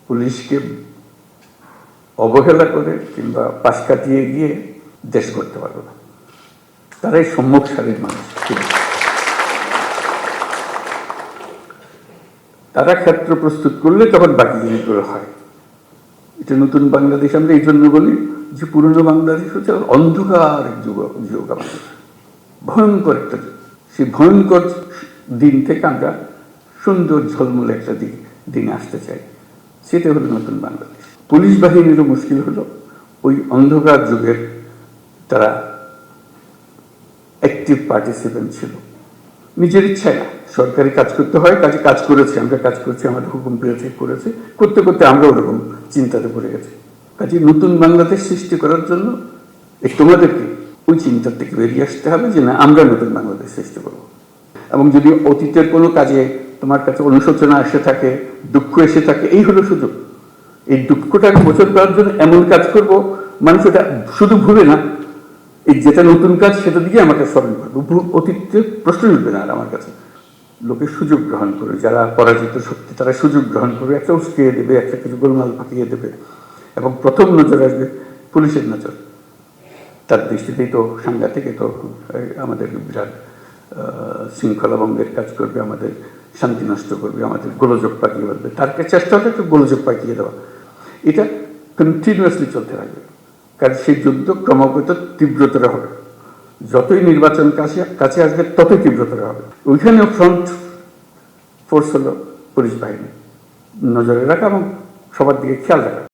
পুলিশকে অবহেলা করে কিংবা পাশ কাটিয়ে গিয়ে দেশ করতে পারবে না। তারাই সম্মুখ সারির মানুষ। তারা ক্ষেত্র প্রস্তুত করলে তখন বাকি জিনিসগুলো হয়। এটা নতুন বাংলাদেশ আমরা এই জন্য বলি যে পুরনো বাংলাদেশ হচ্ছে অন্ধকার যুগ আমাদের, ভয়ঙ্কর একটা যুগ। সেই ভয়ঙ্কর দিন থেকে আমরা সুন্দর ঝলমলে একটা দিনে আসতে চাই, সেটা হলো নতুন বাংলাদেশ। পুলিশ বাহিনীরও মুশকিল হলো ওই অন্ধকার যুগের তারা অ্যাক্টিভ পার্টিসিপেন্ট ছিল, নিজের ইচ্ছায় না। সরকারি কাজ করতে হয়, কাজে কাজ করেছে, আমরা কাজ করছি, আমাদের হুকুম পেয়েছে, করেছে, করতে করতে আমরা ওরকম চিন্তাতে পড়ে গেছি। কাজে নতুন বাংলাদেশ সৃষ্টি করার জন্য তোমাদেরকে ওই চিন্তার থেকে বেরিয়ে আসতে হবে যে না, আমরা নতুন বাংলাদেশ সৃষ্টি করব। এবং যদি অতীতের কোনো কাজে তোমার কাছে অনুশোচনা এসে থাকে, দুঃখ এসে থাকে, এই হলো সুযোগ। এই দুঃখটাকে মোচন করার জন্য এমন কাজ করব, মানুষ ওটা শুধু ভুলে না, এই যেটা নতুন কাজ সেটা দিকে আমাকে স্মরণ করবে, অতীতের প্রশ্ন উঠবে না। আর আমার কাছে লোকের সুযোগ গ্রহণ করে, যারা পরাজিত শক্তি তারা সুযোগ গ্রহণ করবে, একটা উস্কিয়ে দেবে, একটা কিছু গোলমাল পাকিয়ে দেবে, এবং প্রথম নজর আসবে পুলিশের নজর। তার দৃষ্টিতেই তো সাংঘাতিক, তো আমাদের বিরাট শৃঙ্খলা ভঙ্গের কাজ করবে, আমাদের শান্তি নষ্ট করবে, আমাদের গোলযোগ পাকিয়ে বলবে। তার চেষ্টা হলো একটু গোলযোগ পাকিয়ে দেওয়া। এটা কন্টিনিউয়াসলি চলতে থাকবে, কারণ সেই যুদ্ধ ক্রমাগত তীব্রতর হবে। যতই নির্বাচন কাছে আসবে ততই তীব্রতর হবে। ওইখানে ফ্রন্ট ফোর্স হলো পুলিশ বাহিনী, নজরে রাখা এবং সবার দিকে খেয়াল রাখা।